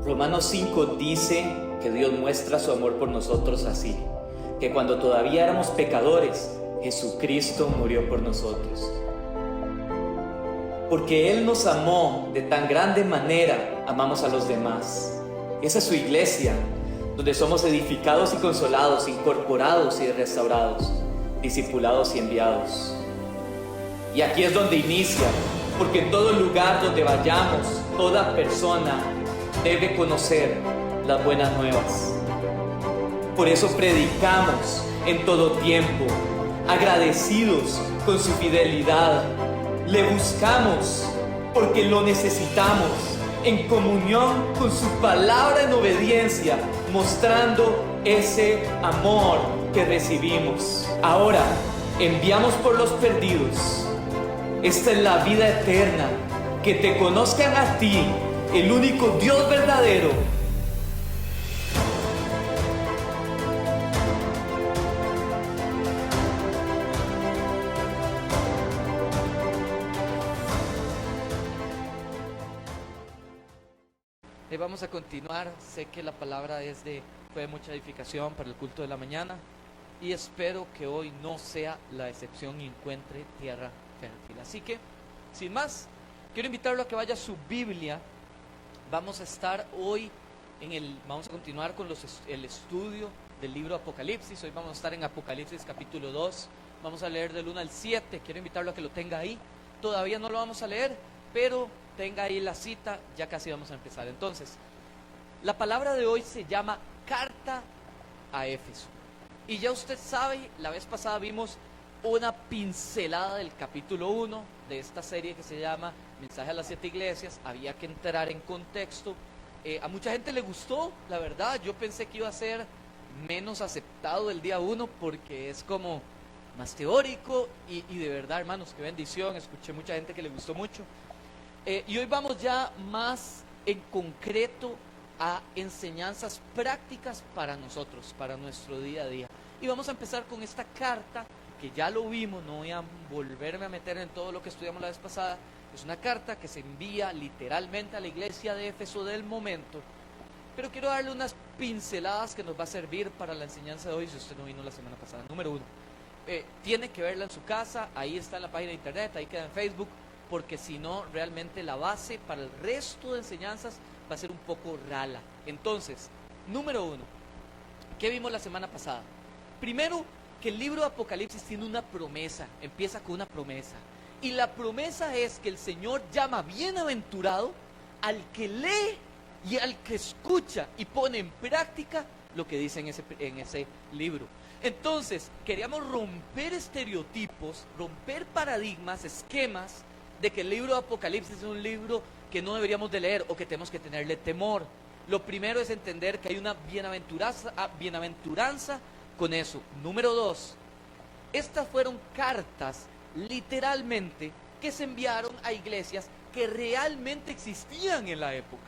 Romanos 5 dice que Dios muestra su amor por nosotros así, que cuando todavía éramos pecadores, Jesucristo murió por nosotros. Porque Él nos amó de tan grande manera, amamos a los demás. Esa es su iglesia, donde somos edificados y consolados, incorporados y restaurados, discipulados y enviados. Y aquí es donde inicia, porque en todo lugar donde vayamos, toda persona debe conocer las buenas nuevas. Por eso predicamos en todo tiempo, agradecidos con su fidelidad. Le buscamos porque lo necesitamos, en comunión con su palabra en obediencia, mostrando ese amor que recibimos. Ahora, enviamos por los perdidos. Esta es la vida eterna, que te conozcan a ti, el único Dios verdadero. Vamos a continuar. Sé que la palabra fue de mucha edificación para el culto de la mañana y espero que hoy no sea la excepción y encuentre tierra fértil. Así que, sin más, quiero invitarlo a que vaya a su Biblia. Vamos a estar hoy vamos a continuar con el estudio del libro Apocalipsis. Hoy vamos a estar en Apocalipsis capítulo 2. Vamos a leer del 1 al 7. Quiero invitarlo a que lo tenga ahí. Todavía no lo vamos a leer, pero tenga ahí la cita, ya casi vamos a empezar. Entonces, la palabra de hoy se llama Carta a Éfeso. Y ya usted sabe, la vez pasada vimos una pincelada del capítulo 1 de esta serie que se llama Mensaje a las 7 iglesias. Había que entrar en contexto. A mucha gente le gustó, la verdad. Yo pensé que iba a ser menos aceptado el día 1 porque es como más teórico y de verdad, hermanos, qué bendición. Escuché mucha gente que le gustó mucho. Y hoy vamos ya más en concreto a enseñanzas prácticas para nosotros, para nuestro día a día. Y vamos a empezar con esta carta, que ya lo vimos, no voy a volverme a meter en todo lo que estudiamos la vez pasada. Es una carta que se envía literalmente a la iglesia de Éfeso del momento. Pero quiero darle unas pinceladas que nos va a servir para la enseñanza de hoy, si usted no vino la semana pasada. Número 1, tiene que verla en su casa, ahí está en la página de internet, ahí queda en Facebook, porque si no, realmente la base para el resto de enseñanzas va a ser un poco rala. Entonces, número 1, ¿qué vimos la semana pasada? Primero, que el libro de Apocalipsis tiene una promesa, empieza con una promesa. Y la promesa es que el Señor llama bienaventurado al que lee y al que escucha y pone en práctica lo que dice en ese libro. Entonces, queríamos romper estereotipos, romper paradigmas, esquemas, de que el libro de Apocalipsis es un libro que no deberíamos de leer o que tenemos que tenerle temor. Lo primero es entender que hay una bienaventuranza con eso. Número 2, estas fueron cartas literalmente que se enviaron a iglesias que realmente existían en la época.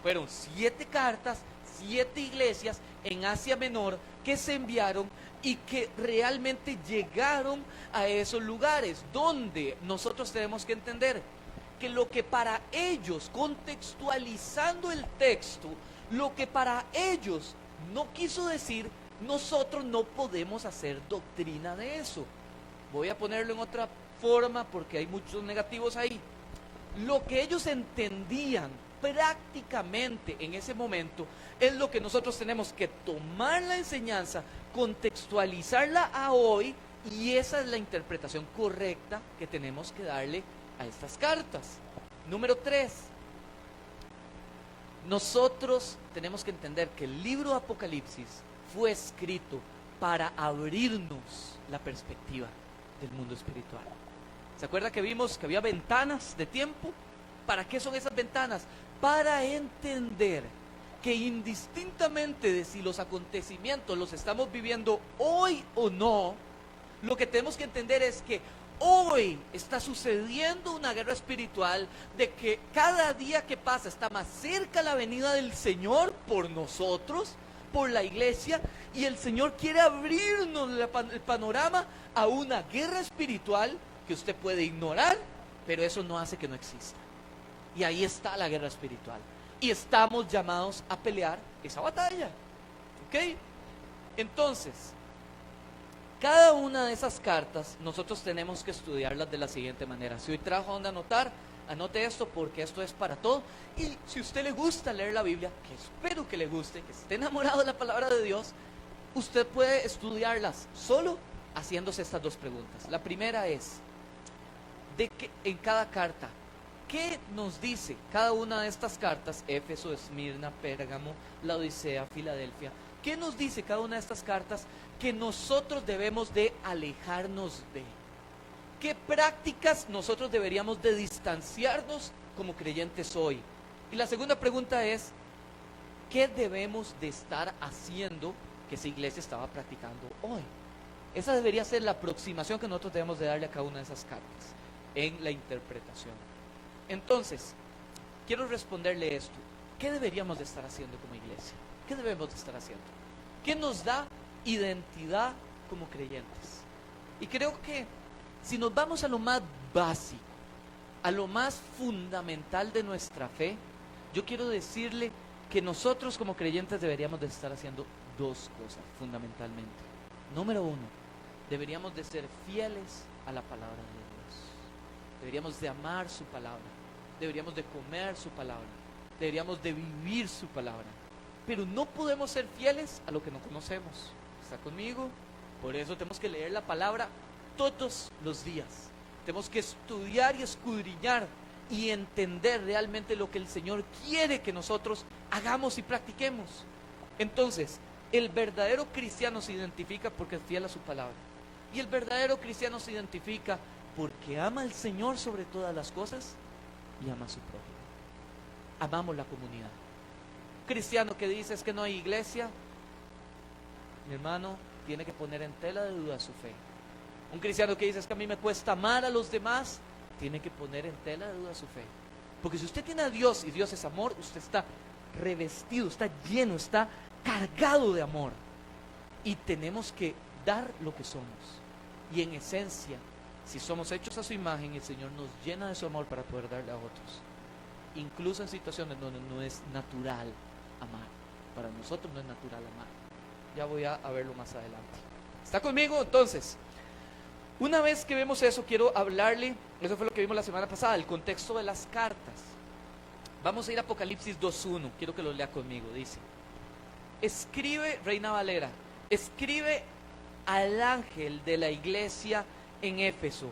Fueron 7 cartas, 7 iglesias en Asia Menor que se enviaron y que realmente llegaron a esos lugares, donde nosotros tenemos que entender que lo que para ellos, contextualizando el texto, lo que para ellos no quiso decir, nosotros no podemos hacer doctrina de eso. Voy a ponerlo en otra forma porque hay muchos negativos ahí. Lo que ellos entendían prácticamente en ese momento es lo que nosotros tenemos que tomar la enseñanza, contextualizarla a hoy, y esa es la interpretación correcta que tenemos que darle a estas cartas. Número 3, nosotros tenemos que entender que el libro de Apocalipsis fue escrito para abrirnos la perspectiva del mundo espiritual. ¿Se acuerda que vimos que había ventanas de tiempo? ¿Para qué son esas ventanas? Para entender que indistintamente de si los acontecimientos los estamos viviendo hoy o no, lo que tenemos que entender es que hoy está sucediendo una guerra espiritual, de que cada día que pasa está más cerca la venida del Señor por nosotros, por la iglesia, y el Señor quiere abrirnos el panorama a una guerra espiritual que usted puede ignorar, pero eso no hace que no exista. Y ahí está la guerra espiritual. y estamos llamados a pelear esa batalla. ¿Ok? Entonces, cada una de esas cartas nosotros tenemos que estudiarlas de la siguiente manera. Si hoy trajo donde anotar, anote esto porque esto es para todo. Y si a usted le gusta leer la Biblia, que espero que le guste, que esté enamorado de la palabra de Dios, usted puede estudiarlas solo haciéndose estas dos preguntas. La primera es, de que en cada carta, ¿qué nos dice cada una de estas cartas? Éfeso, Esmirna, Pérgamo, Laodicea, Filadelfia. ¿Qué nos dice cada una de estas cartas que nosotros debemos de alejarnos de? ¿Qué prácticas nosotros deberíamos de distanciarnos como creyentes hoy? Y la segunda pregunta es, ¿qué debemos de estar haciendo que esa iglesia estaba practicando hoy? Esa debería ser la aproximación que nosotros debemos de darle a cada una de esas cartas en la interpretación. Entonces, quiero responderle esto. ¿Qué deberíamos de estar haciendo como iglesia? ¿Qué debemos de estar haciendo? ¿Qué nos da identidad como creyentes? Y creo que si nos vamos a lo más básico, a lo más fundamental de nuestra fe, yo quiero decirle que nosotros como creyentes deberíamos de estar haciendo dos cosas fundamentalmente. Número uno, deberíamos de ser fieles a la palabra de Dios. Deberíamos de amar su palabra, deberíamos de comer su palabra, deberíamos de vivir su palabra. Pero no podemos ser fieles a lo que no conocemos. ¿Está conmigo? Por eso tenemos que leer la palabra todos los días. Tenemos que estudiar y escudriñar y entender realmente lo que el Señor quiere que nosotros hagamos y practiquemos. Entonces, el verdadero cristiano se identifica porque es fiel a su palabra. Y el verdadero cristiano se identifica porque ama al Señor sobre todas las cosas y ama a su prójimo. Amamos la comunidad. Un cristiano que dice es que no hay iglesia, mi hermano, tiene que poner en tela de duda su fe. Un cristiano que dice es que a mí me cuesta amar a los demás, tiene que poner en tela de duda su fe. Porque si usted tiene a Dios y Dios es amor, usted está revestido, está lleno, está cargado de amor. Y tenemos que dar lo que somos. Y en esencia, si somos hechos a su imagen, el Señor nos llena de su amor para poder darle a otros. Incluso en situaciones donde no es natural amar. Para nosotros no es natural amar. Ya voy a verlo más adelante. ¿Está conmigo? Entonces, una vez que vemos eso, quiero hablarle, eso fue lo que vimos la semana pasada, el contexto de las cartas. Vamos a ir a Apocalipsis 2.1, quiero que lo lea conmigo, dice: escribe, Reina Valera, escribe al ángel de la iglesia en Éfeso.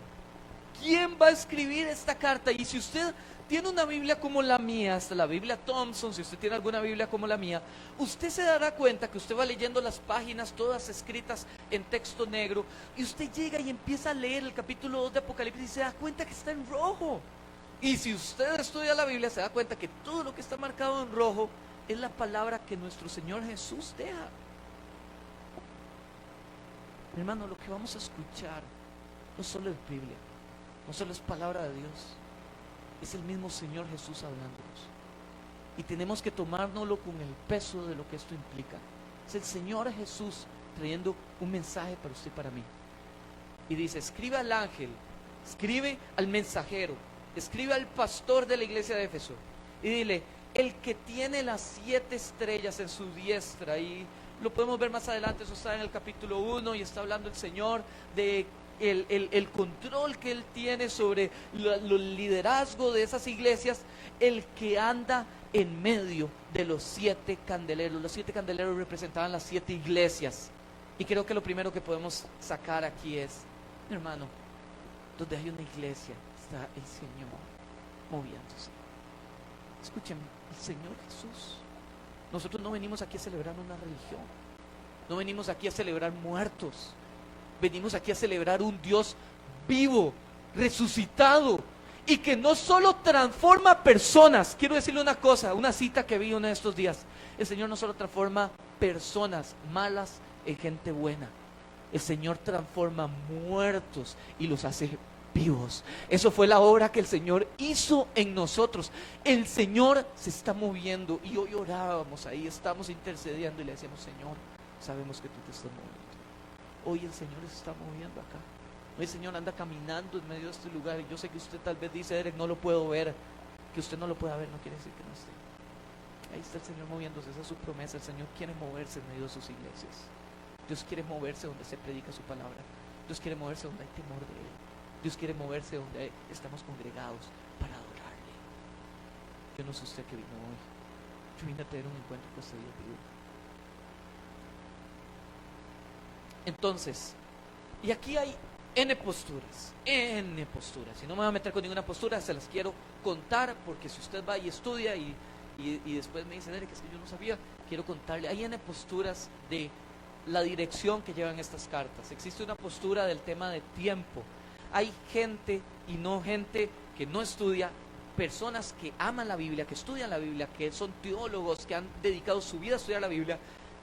¿Quién va a escribir esta carta? Y si usted tiene una Biblia como la mía, hasta la Biblia Thompson, si usted tiene alguna Biblia como la mía, usted se dará cuenta que usted va leyendo las páginas todas escritas en texto negro, y usted llega y empieza a leer el capítulo 2 de Apocalipsis y se da cuenta que está en rojo. Y si usted estudia la Biblia, se da cuenta que todo lo que está marcado en rojo es la palabra que nuestro Señor Jesús deja. Mi hermano, lo que vamos a escuchar no solo es Biblia, no solo es palabra de Dios, es el mismo Señor Jesús hablándonos. Y tenemos que tomárnoslo con el peso de lo que esto implica. Es el Señor Jesús trayendo un mensaje para usted y para mí. Y dice: escribe al ángel, escribe al mensajero, escribe al pastor de la iglesia de Éfeso y dile: el que tiene las 7 estrellas en su diestra. Y lo podemos ver más adelante, eso está en el capítulo 1, y está hablando el Señor de el control que Él tiene sobre el liderazgo de esas iglesias. El que anda en medio de los 7 candeleros. Los 7 candeleros representaban las 7 iglesias. Y creo que lo primero que podemos sacar aquí es, mi hermano, donde hay una iglesia está el Señor moviéndose. Escúcheme, el Señor Jesús. Nosotros no venimos aquí a celebrar una religión, no venimos aquí a celebrar muertos, venimos aquí a celebrar un Dios vivo, resucitado, y que no solo transforma personas. Quiero decirle una cosa, una cita que vi uno de estos días: el Señor no solo transforma personas malas en gente buena, el Señor transforma muertos y los hace vivos. Eso fue la obra que el Señor hizo en nosotros. El Señor se está moviendo, y hoy orábamos ahí, estamos intercediendo y le decíamos: Señor, sabemos que tú te estás moviendo. Hoy el Señor se está moviendo acá. Hoy el Señor anda caminando en medio de este lugar. Y yo sé que usted tal vez dice: Derek, no lo puedo ver. Que usted no lo pueda ver no quiere decir que no esté. Ahí está el Señor moviéndose, esa es su promesa. El Señor quiere moverse en medio de sus iglesias. Dios quiere moverse donde se predica su palabra. Dios quiere moverse donde hay temor de Él. Dios quiere moverse donde estamos congregados para adorarle. Yo no sé usted que vino hoy. Yo vine a tener un encuentro con este Dios vivo. Entonces, y aquí hay N posturas. Y no me voy a meter con ninguna postura, se las quiero contar, porque si usted va y estudia y después me dice, Eric, es que yo no sabía, quiero contarle. Hay N posturas de la dirección que llevan estas cartas. Existe una postura del tema de tiempo. Hay gente y no gente que no estudia, personas que aman la Biblia, que estudian la Biblia, que son teólogos, que han dedicado su vida a estudiar la Biblia.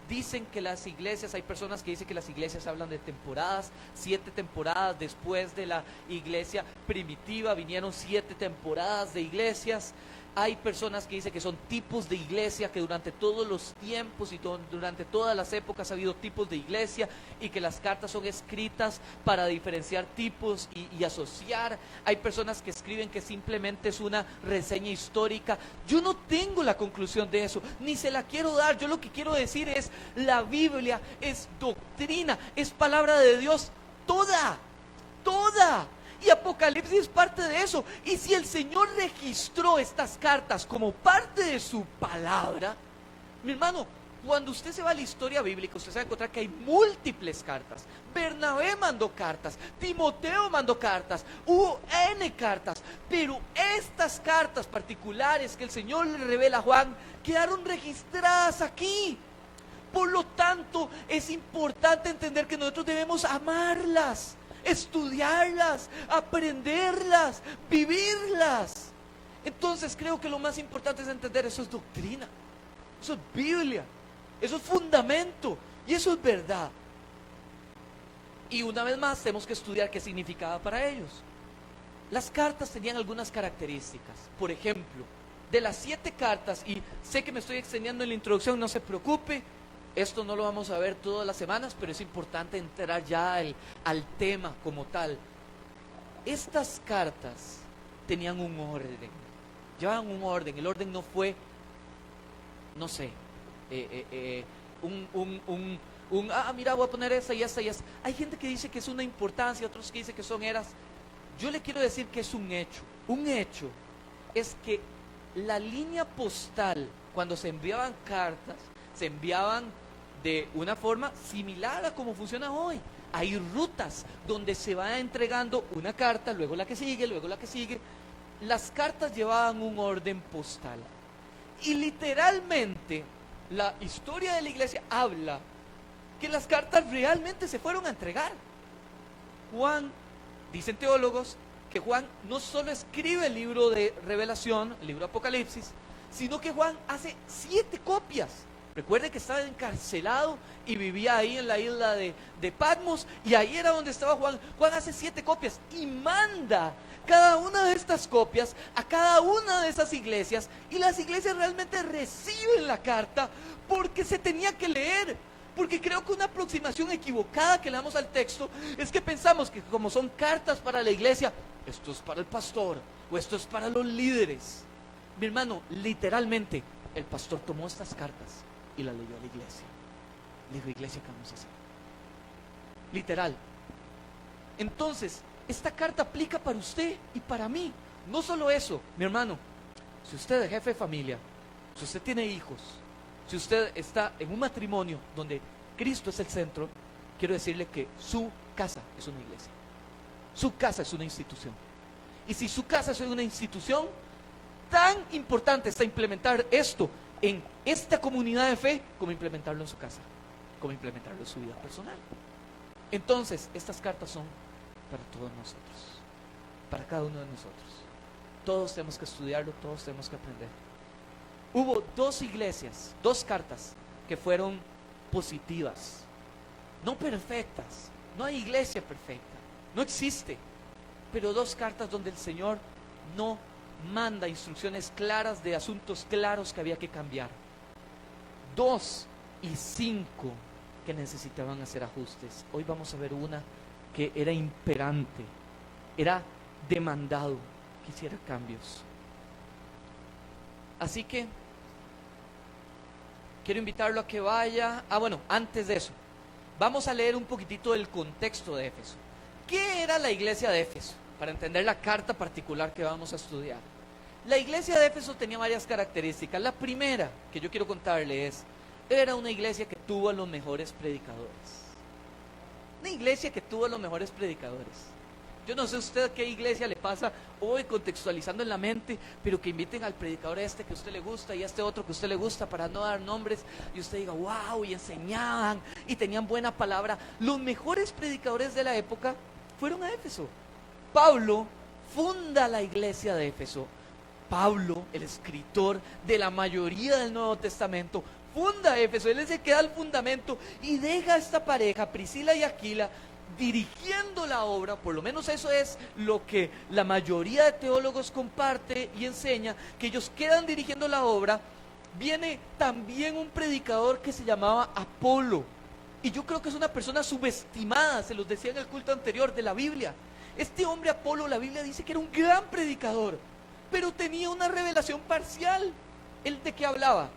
Dicen que las iglesias, hay personas que dicen que las iglesias hablan de temporadas, 7 temporadas después de la iglesia primitiva, vinieron 7 temporadas de iglesias. Hay personas que dicen que son tipos de iglesia, que durante todos los tiempos y durante todas las épocas ha habido tipos de iglesia y que las cartas son escritas para diferenciar tipos y asociar. Hay personas que escriben que simplemente es una reseña histórica. Yo no tengo la conclusión de eso, ni se la quiero dar. Yo lo que quiero decir es, la Biblia es doctrina, es palabra de Dios toda. Y Apocalipsis es parte de eso. Y si el Señor registró estas cartas como parte de su palabra, mi hermano, cuando usted se va a la historia bíblica, usted se va a encontrar que hay múltiples cartas. Bernabé mandó cartas, Timoteo mandó cartas, hubo N cartas, pero estas cartas particulares que el Señor le revela a Juan quedaron registradas aquí. Por lo tanto, es importante entender que nosotros debemos amarlas, estudiarlas, aprenderlas, vivirlas. Entonces creo que lo más importante es entender, eso es doctrina, eso es Biblia, eso es fundamento y eso es verdad. Y una vez más tenemos que estudiar qué significaba para ellos. Las cartas tenían algunas características. Por ejemplo, de las 7 cartas, y sé que me estoy extendiendo en la introducción, no se preocupe, esto no lo vamos a ver todas las semanas, pero es importante entrar ya al tema como tal. Estas cartas tenían un orden, llevaban un orden. El orden no fue, no sé, mira, voy a poner esa y esa y esa. Hay gente que dice que es una importancia, otros que dicen que son eras. Yo le quiero decir que es un hecho. Un hecho es que la línea postal, cuando se enviaban cartas, se enviaban de una forma similar a como funciona hoy. Hay rutas donde se va entregando una carta, luego la que sigue, luego la que sigue. Las cartas llevaban un orden postal. Y literalmente, la historia de la iglesia habla que las cartas realmente se fueron a entregar. Juan, dicen teólogos, que Juan no solo escribe el libro de Revelación, el libro de Apocalipsis, sino que Juan hace 7 copias. Recuerde que estaba encarcelado y vivía ahí en la isla de Patmos, y ahí era donde estaba Juan. Juan hace 7 copias y manda cada una de estas copias a cada una de esas iglesias, y las iglesias realmente reciben la carta porque se tenía que leer. Porque creo que una aproximación equivocada que le damos al texto es que pensamos que como son cartas para la iglesia, esto es para el pastor o esto es para los líderes. Mi hermano, literalmente el pastor tomó estas cartas y las leyó a la iglesia. Le dijo: iglesia, ¿qué vamos a hacer? Literal. Entonces, esta carta aplica para usted y para mí. No solo eso, mi hermano, si usted es jefe de familia, si usted tiene hijos, si usted está en un matrimonio donde Cristo es el centro, quiero decirle que su casa es una iglesia. Su casa es una institución. Y si su casa es una institución, tan importante está implementar esto en esta comunidad de fe como implementarlo en su casa, como implementarlo en su vida personal. Entonces, estas cartas son para todos nosotros, para cada uno de nosotros. Todos tenemos que estudiarlo, todos tenemos que aprender. Hubo 2 iglesias, 2 cartas que fueron positivas, no perfectas. No hay iglesia perfecta, no existe, pero 2 cartas donde el Señor no manda instrucciones claras de asuntos claros que había que cambiar. 2 y 5 que necesitaban hacer ajustes. Hoy vamos a ver una que era imperante, era demandado que hiciera cambios. Así que quiero invitarlo a que vaya. Bueno, antes de eso, vamos a leer un poquitito del contexto de Éfeso. ¿Qué era la iglesia de Éfeso? Para entender la carta particular que vamos a estudiar. La iglesia de Éfeso tenía varias características. La primera que yo quiero contarle era una iglesia que tuvo a los mejores predicadores. Una iglesia que tuvo a los mejores predicadores. Yo no sé a usted qué iglesia le pasa hoy contextualizando en la mente, pero que inviten al predicador este que a usted le gusta y a este otro que a usted le gusta, para no dar nombres, y usted diga, wow, y enseñaban y tenían buena palabra. Los mejores predicadores de la época fueron a Éfeso. Pablo funda la iglesia de Éfeso. Pablo, el escritor de la mayoría del Nuevo Testamento, funda Éfeso. Él es el que da el fundamento y deja a esta pareja, Priscila y Aquila, dirigiendo la obra. Por lo menos eso es lo que la mayoría de teólogos comparte y enseña, que ellos quedan dirigiendo la obra. Viene también un predicador que se llamaba Apolo, y yo creo que es una persona subestimada, se los decía en el culto anterior de la Biblia. Este hombre Apolo, la Biblia dice que era un gran predicador, pero tenía una revelación parcial. ¿Él de qué hablaba?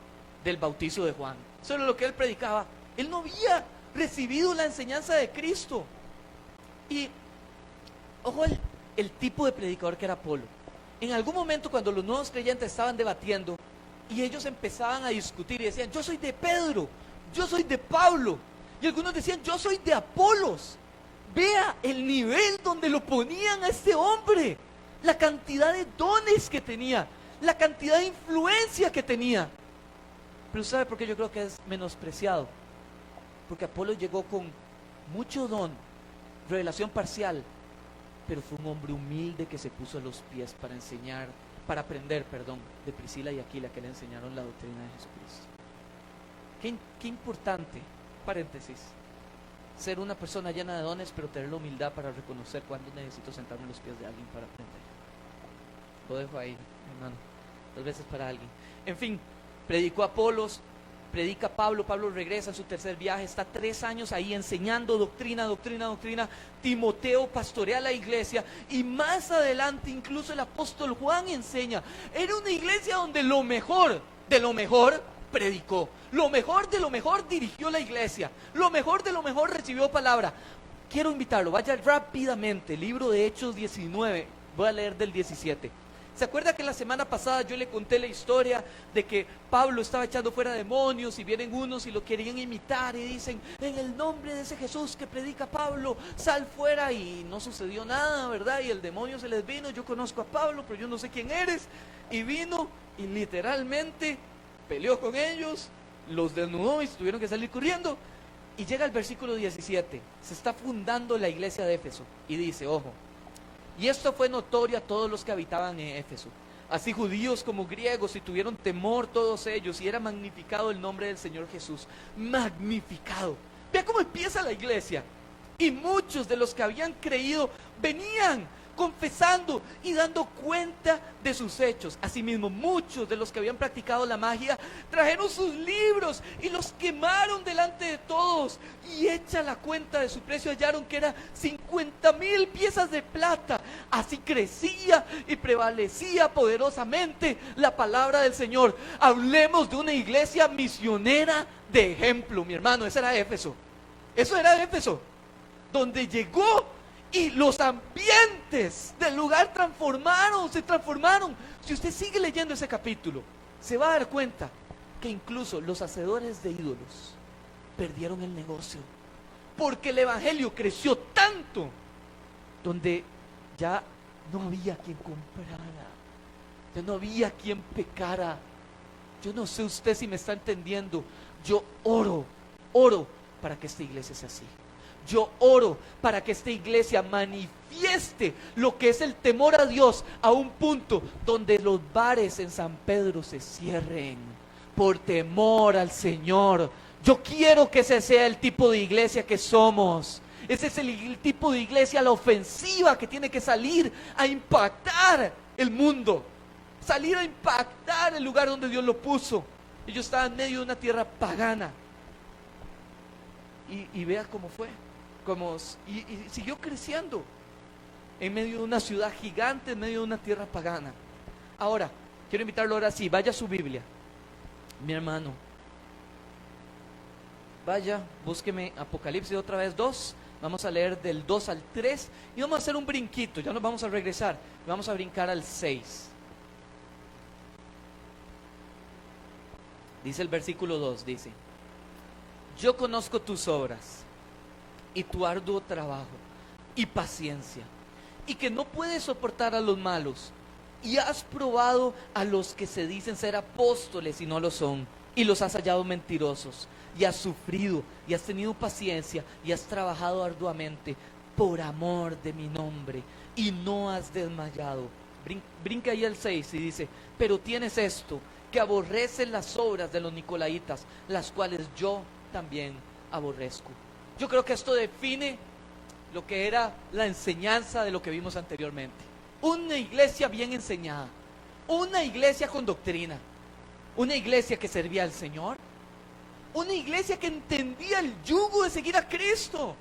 Del bautizo de Juan. Solo lo que él predicaba. Él no había recibido la enseñanza de Cristo. Y ojo el tipo de predicador que era Apolo. En algún momento, cuando los nuevos creyentes estaban debatiendo y ellos empezaban a discutir y decían, yo soy de Pedro, yo soy de Pablo, y algunos decían, yo soy de Apolos. Vea el nivel donde lo ponían a este hombre, la cantidad de dones que tenía, la cantidad de influencia que tenía. Pero ¿sabe por qué yo creo que es menospreciado? Porque Apolo llegó con mucho don, revelación parcial, pero fue un hombre humilde que se puso a los pies para aprender, de Priscila y Aquila, que le enseñaron la doctrina de Jesucristo. Qué importante, paréntesis, ser una persona llena de dones, pero tener la humildad para reconocer cuándo necesito sentarme a los pies de alguien para aprender. Lo dejo ahí, hermano, tal vez es para alguien. En fin, predicó Apolos, predica Pablo regresa en su tercer viaje, está 3 años ahí enseñando doctrina. Timoteo pastorea la iglesia, y más adelante incluso el apóstol Juan enseña. Era una iglesia donde lo mejor de lo mejor predicó, lo mejor de lo mejor dirigió la iglesia, lo mejor de lo mejor recibió palabra. Quiero invitarlo, vaya rápidamente, libro de Hechos 19, voy a leer del 17. ¿Se acuerda que la semana pasada yo le conté la historia de que Pablo estaba echando fuera demonios y vienen unos y lo querían imitar y dicen, en el nombre de ese Jesús que predica Pablo, sal fuera, y no sucedió nada, ¿verdad? Y el demonio se les vino, yo conozco a Pablo, pero yo no sé quién eres, y vino y literalmente peleó con ellos, los desnudó y tuvieron que salir corriendo. Y llega el versículo 17, se está fundando la iglesia de Éfeso y dice, ojo, y esto fue notorio a todos los que habitaban en Éfeso, así judíos como griegos, y tuvieron temor todos ellos, y era magnificado el nombre del Señor Jesús. Magnificado. Vea cómo empieza la iglesia. Y muchos de los que habían creído venían confesando y dando cuenta de sus hechos. Asimismo, muchos de los que habían practicado la magia trajeron sus libros y los quemaron delante de todos, y hecha la cuenta de su precio hallaron que era 50,000 piezas de plata. Así crecía y prevalecía poderosamente la palabra del Señor. Hablemos de una iglesia misionera de ejemplo, mi hermano. Eso era Éfeso, donde llegó. Y los ambientes del lugar se transformaron. Si usted sigue leyendo ese capítulo, se va a dar cuenta que incluso los hacedores de ídolos perdieron el negocio, porque el evangelio creció tanto, donde ya no había quien comprara, ya no había quien pecara. Yo no sé usted si me está entendiendo. Yo oro para que esta iglesia sea así. Yo oro para que esta iglesia manifieste lo que es el temor a Dios a un punto donde los bares en San Pedro se cierren por temor al Señor. Yo quiero que ese sea el tipo de iglesia que somos. Ese es el tipo de iglesia, la ofensiva, que tiene que salir a impactar el mundo, salir a impactar el lugar donde Dios lo puso. Ellos estaban en medio de una tierra pagana, y vea cómo fue. Y siguió creciendo en medio de una ciudad gigante, en medio de una tierra pagana. Ahora, quiero invitarlo ahora sí, vaya a su Biblia, mi hermano. vaya, búsqueme Apocalipsis otra vez 2. Vamos a leer del 2 al 3 y vamos a hacer un brinquito, ya nos vamos a regresar. Vamos a brincar al 6. Dice el versículo 2, dice: yo conozco tus obras y tu arduo trabajo y paciencia, y que no puedes soportar a los malos, y has probado a los que se dicen ser apóstoles y no lo son, y los has hallado mentirosos, y has sufrido, y has tenido paciencia, y has trabajado arduamente por amor de mi nombre, y no has desmayado. Brinca ahí el 6 y dice: pero tienes esto, que aborrecen las obras de los nicolaitas, las cuales yo también aborrezco. Yo creo que esto define lo que era la enseñanza de lo que vimos anteriormente. Una iglesia bien enseñada, una iglesia con doctrina, una iglesia que servía al Señor, una iglesia que entendía el yugo de seguir a Cristo.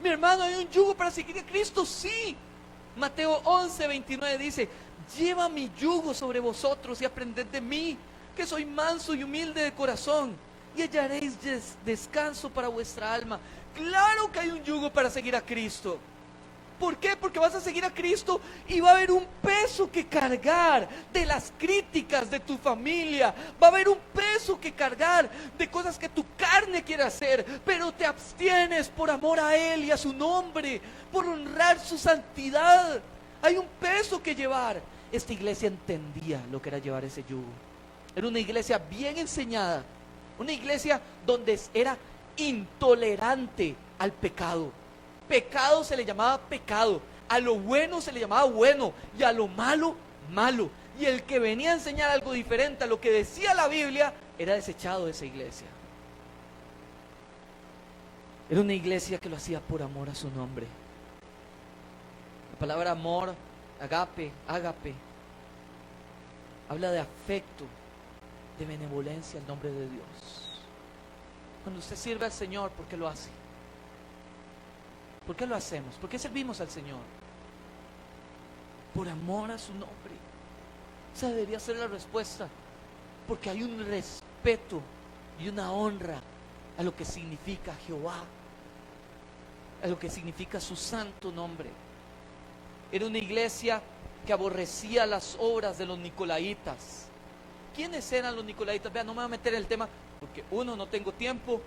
Mi hermano, ¿hay un yugo para seguir a Cristo? Sí. Mateo 11:29 dice: lleva mi yugo sobre vosotros y aprended de mí, que soy manso y humilde de corazón, y hallaréis descanso para vuestra alma. Claro que hay un yugo para seguir a Cristo. ¿Por qué? Porque vas a seguir a Cristo y va a haber un peso que cargar de las críticas de tu familia. Va a haber un peso que cargar de cosas que tu carne quiere hacer, pero te abstienes por amor a Él y a su nombre, por honrar su santidad. Hay un peso que llevar. Esta iglesia entendía lo que era llevar ese yugo. Era una iglesia bien enseñada, una iglesia donde era intolerante al pecado. Pecado se le llamaba pecado, a lo bueno se le llamaba bueno y a lo malo, malo. Y el que venía a enseñar algo diferente a lo que decía la Biblia era desechado de esa iglesia. Era una iglesia que lo hacía por amor a su nombre. La palabra amor, agape, habla de afecto, de benevolencia al nombre de Dios. Cuando usted sirve al Señor, ¿por qué lo hace? ¿Por qué lo hacemos? ¿Por qué servimos al Señor? Por amor a su nombre. Esa debería ser la respuesta. Porque hay un respeto y una honra a lo que significa Jehová, a lo que significa su santo nombre. Era una iglesia que aborrecía las obras de los nicolaitas. ¿Quiénes eran los nicolaitas? Vean, no me voy a meter en el tema porque uno, no tengo tiempo,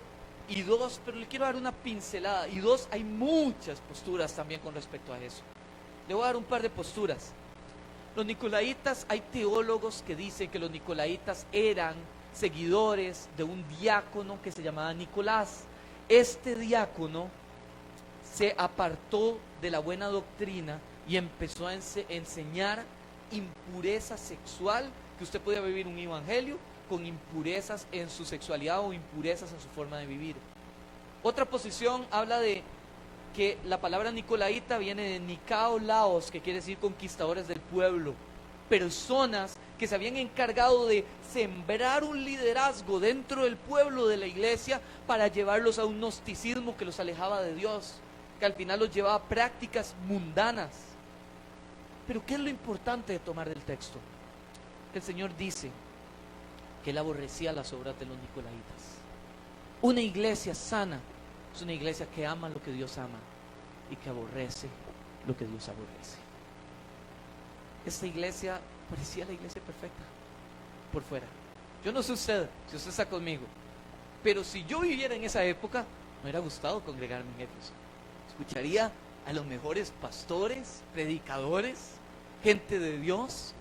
y dos, pero le quiero dar una pincelada, y dos, hay muchas posturas también con respecto a eso. Le voy a dar un par de posturas. Los nicolaitas, hay teólogos que dicen que los nicolaitas eran seguidores de un diácono que se llamaba Nicolás. Este diácono se apartó de la buena doctrina y empezó a enseñar impureza sexual, que usted podía vivir un evangelio con impurezas en su sexualidad o impurezas en su forma de vivir. Otra posición habla de que la palabra nicolaita viene de Nicao Laos, que quiere decir conquistadores del pueblo, personas que se habían encargado de sembrar un liderazgo dentro del pueblo de la iglesia para llevarlos a un gnosticismo que los alejaba de Dios, que al final los llevaba a prácticas mundanas. Pero ¿qué es lo importante de tomar del texto? Que el Señor dice que Él aborrecía las obras de los nicolaitas. Una iglesia sana es una iglesia que ama lo que Dios ama y que aborrece lo que Dios aborrece. Esta iglesia parecía la iglesia perfecta por fuera. Yo no sé usted, si usted está conmigo, pero si yo viviera en esa época, me hubiera gustado congregarme en Éfeso. Escucharía a los mejores pastores, predicadores, gente de Dios,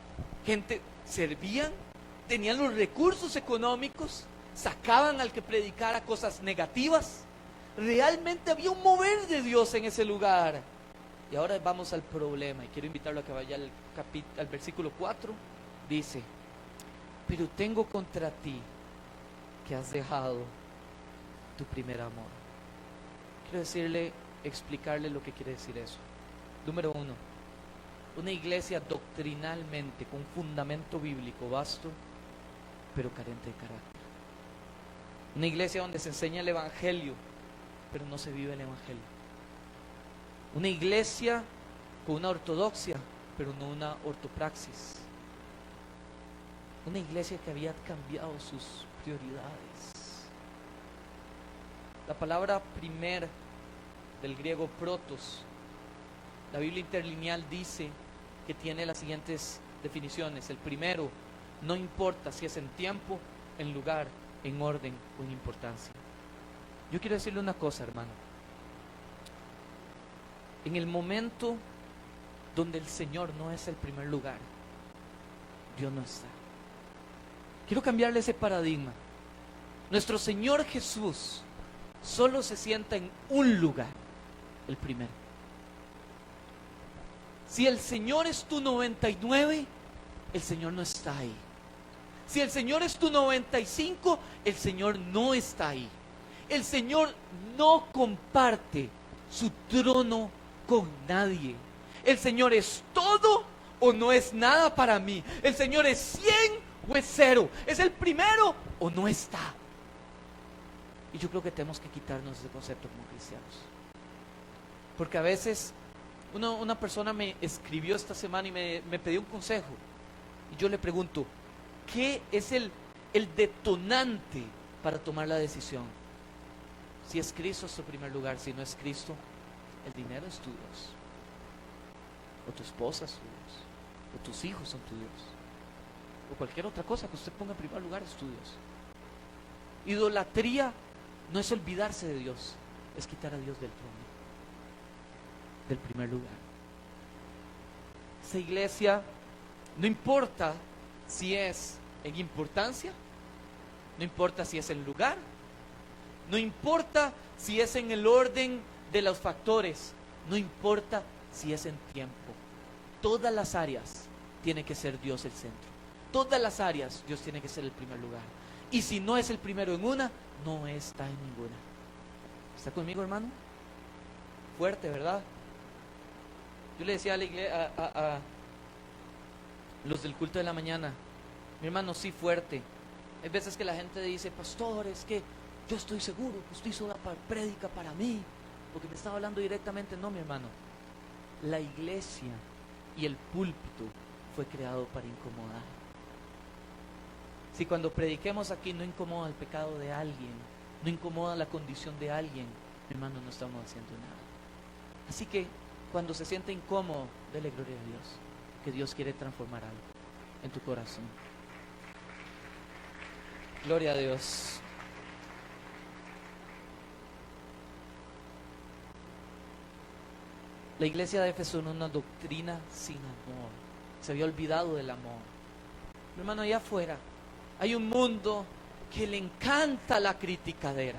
gente servían, tenían los recursos económicos, sacaban al que predicara cosas negativas. Realmente había un mover de Dios en ese lugar. Y ahora vamos al problema, y quiero invitarlo a que vaya al versículo 4. Dice: pero tengo contra ti que has dejado tu primer amor. Quiero explicarle lo que quiere decir eso. Número 1, una iglesia doctrinalmente con fundamento bíblico vasto, pero carente de carácter. Una iglesia donde se enseña el evangelio, pero no se vive el evangelio. Una iglesia con una ortodoxia, pero no una ortopraxis. Una iglesia que había cambiado sus prioridades. La palabra primer del griego protos, la Biblia interlineal dice que tiene las siguientes definiciones. El primero, no importa si es en tiempo, en lugar, en orden o en importancia. Yo quiero decirle una cosa, hermano. En el momento donde el Señor no es el primer lugar, Dios no está. Quiero cambiarle ese paradigma. Nuestro Señor Jesús solo se sienta en un lugar, el primero. Si el Señor es tu 99, el Señor no está ahí. Si el Señor es tu 95, el Señor no está ahí. El Señor no comparte su trono con nadie. El Señor es todo o no es nada para mí. El Señor es 100 o es 0. Es el primero o no está. Y yo creo que tenemos que quitarnos ese concepto como cristianos. Porque a veces una persona me escribió esta semana y me pidió un consejo. Y yo le pregunto, ¿qué es el detonante para tomar la decisión? Si es Cristo es tu primer lugar, si no es Cristo, el dinero es tu Dios. O tu esposa es tu Dios. O tus hijos son tu Dios. O cualquier otra cosa que usted ponga en primer lugar es tu Dios. Idolatría no es olvidarse de Dios, es quitar a Dios del trono, del primer lugar. Esa iglesia, no importa si es en importancia, no importa si es en lugar, no importa si es en el orden de los factores, no importa si es en tiempo. Todas las áreas tiene que ser Dios el centro. Todas las áreas Dios tiene que ser el primer lugar. Y si no es el primero en una, no está en ninguna. ¿Está conmigo, hermano? Fuerte, ¿verdad? Yo le decía a la iglesia, a los del culto de la mañana, mi hermano, sí, fuerte. Hay veces que la gente dice, pastor, es que yo estoy seguro que usted hizo una prédica para mí, porque me estaba hablando directamente. No, mi hermano, la iglesia y el púlpito fue creado para incomodar. Si cuando prediquemos aquí no incomoda el pecado de alguien, no incomoda la condición de alguien, mi hermano, no estamos haciendo nada. Así que cuando se siente incómodo, dele gloria a Dios, que Dios quiere transformar algo en tu corazón. Gloria a Dios. La iglesia de Éfeso era una doctrina sin amor. Se había olvidado del amor. Mi hermano, allá afuera hay un mundo que le encanta la criticadera.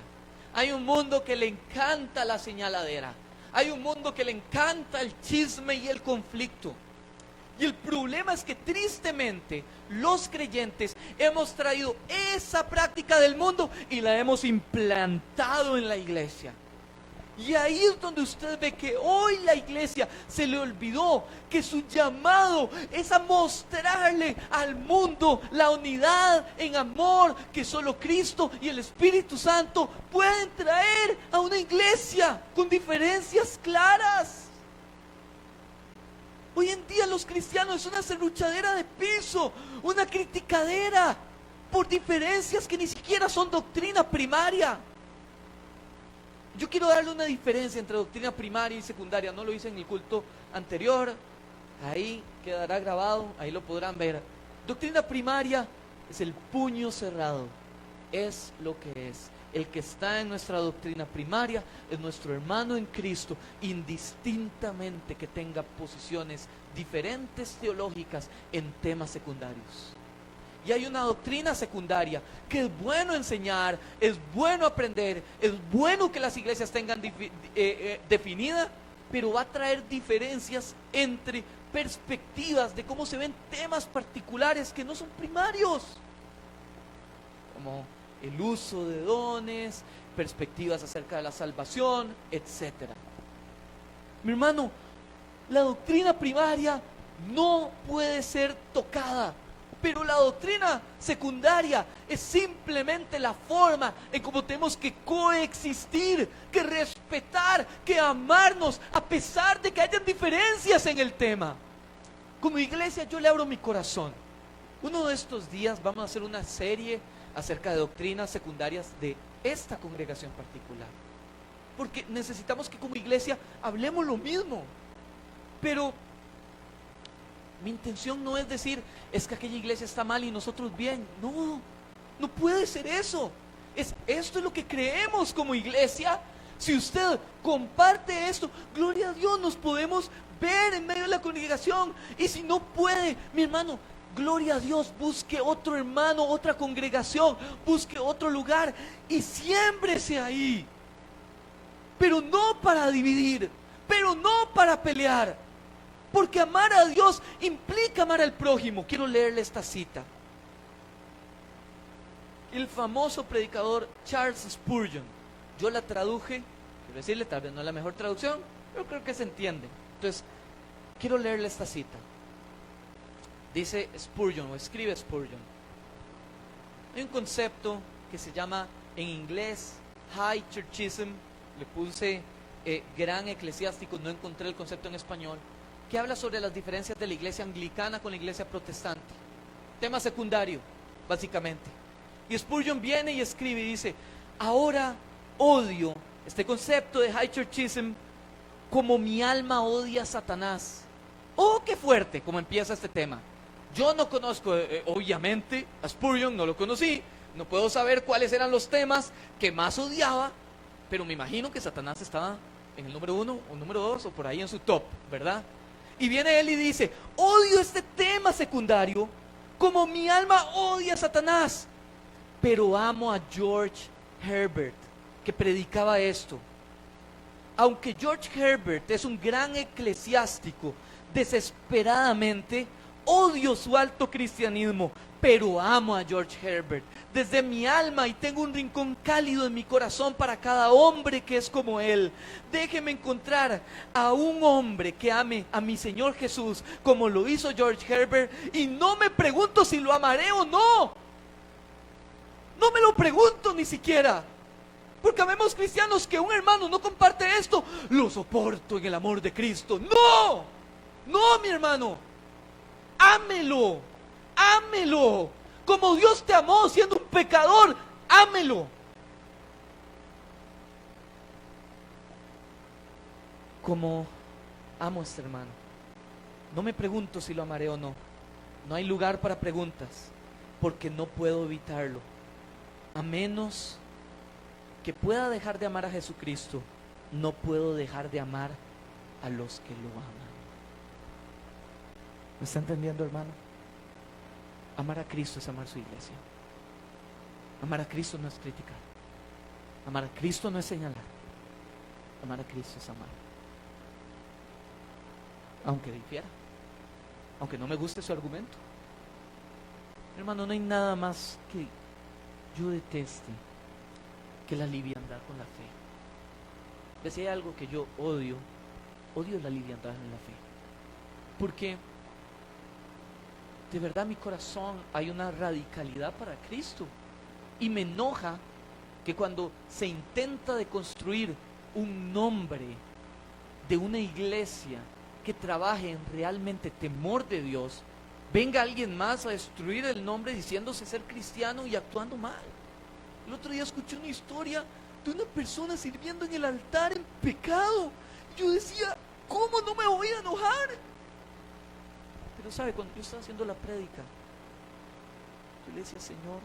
Hay un mundo que le encanta la señaladera. Hay un mundo que le encanta el chisme y el conflicto. Y el problema es que tristemente los creyentes hemos traído esa práctica del mundo y la hemos implantado en la iglesia. Y ahí es donde usted ve que hoy la iglesia se le olvidó que su llamado es a mostrarle al mundo la unidad en amor que solo Cristo y el Espíritu Santo pueden traer a una iglesia con diferencias claras. Hoy en día los cristianos es una serruchadera de piso, una criticadera por diferencias que ni siquiera son doctrina primaria. Yo quiero darle una diferencia entre doctrina primaria y secundaria. No lo hice en el culto anterior. Ahí quedará grabado, ahí lo podrán ver. Doctrina primaria es el puño cerrado. Es lo que es. El que está en nuestra doctrina primaria es nuestro hermano en Cristo, indistintamente que tenga posiciones diferentes teológicas en temas secundarios. Y hay una doctrina secundaria que es bueno enseñar, es bueno aprender, es bueno que las iglesias tengan definida, pero va a traer diferencias entre perspectivas de cómo se ven temas particulares que no son primarios, como el uso de dones, perspectivas acerca de la salvación, etc. Mi hermano, la doctrina primaria no puede ser tocada. Pero la doctrina secundaria es simplemente la forma en cómo tenemos que coexistir, que respetar, que amarnos, a pesar de que hayan diferencias en el tema. Como iglesia yo le abro mi corazón. Uno de estos días vamos a hacer una serie acerca de doctrinas secundarias de esta congregación particular. Porque necesitamos que como iglesia hablemos lo mismo. Pero mi intención no es decir, es que aquella iglesia está mal y nosotros bien. No, no puede ser eso. Esto es lo que creemos como iglesia. Si usted comparte esto, gloria a Dios, nos podemos ver en medio de la congregación. Y si no puede, mi hermano, gloria a Dios, busque otro hermano, otra congregación, busque otro lugar y siémbrese ahí. Pero no para dividir, pero no para pelear. Porque amar a Dios implica amar al prójimo. Quiero leerle esta cita. El famoso predicador Charles Spurgeon. Yo la traduje, quiero decirle, tal vez no es la mejor traducción, pero creo que se entiende. Entonces, quiero leerle esta cita. Dice Spurgeon, o escribe Spurgeon. Hay un concepto que se llama en inglés High Churchism. Le puse gran eclesiástico, no encontré el concepto en español, que habla sobre las diferencias de la iglesia anglicana con la iglesia protestante. Tema secundario, básicamente. Y Spurgeon viene y escribe y dice: ahora odio este concepto de High Churchism como mi alma odia a Satanás. Oh, qué fuerte como empieza este tema. Yo no conozco, obviamente, a Spurgeon, no lo conocí, no puedo saber cuáles eran los temas que más odiaba, pero me imagino que Satanás estaba en el número 1 o número 2 o por ahí en su top, ¿verdad? Y viene él y dice: odio este tema secundario como mi alma odia a Satanás, pero amo a George Herbert, que predicaba esto. Aunque George Herbert es un gran eclesiástico, desesperadamente odio su alto cristianismo, pero amo a George Herbert desde mi alma y tengo un rincón cálido en mi corazón para cada hombre que es como él. Déjeme encontrar a un hombre que ame a mi Señor Jesús como lo hizo George Herbert y no me pregunto si lo amaré o no. No me lo pregunto ni siquiera. Porque habemos cristianos que un hermano no comparte esto, lo soporto en el amor de Cristo. No, no, mi hermano, ámelo, ámelo, como Dios te amó siendo un pecador, ámelo. Como amo a este hermano, no me pregunto si lo amaré o no. No hay lugar para preguntas, porque no puedo evitarlo, a menos que pueda dejar de amar a Jesucristo. No puedo dejar de amar a los que lo aman. ¿Me está entendiendo, hermano? Amar a Cristo es amar su iglesia. Amar a Cristo no es criticar. Amar a Cristo no es señalar. Amar a Cristo es amar. Aunque difiera, aunque no me guste su argumento. Hermano, no hay nada más que yo deteste que la liviandad con la fe. Si hay algo que yo odio la liviandad en la fe. Porque de verdad en mi corazón hay una radicalidad para Cristo. Y me enoja que cuando se intenta de construir un nombre de una iglesia que trabaje en realmente temor de Dios, venga alguien más a destruir el nombre diciéndose ser cristiano y actuando mal. El otro día escuché una historia de una persona sirviendo en el altar en pecado. Yo decía, ¿cómo no me voy a enojar? Pero sabe, cuando yo estaba haciendo la prédica, yo le decía: Señor,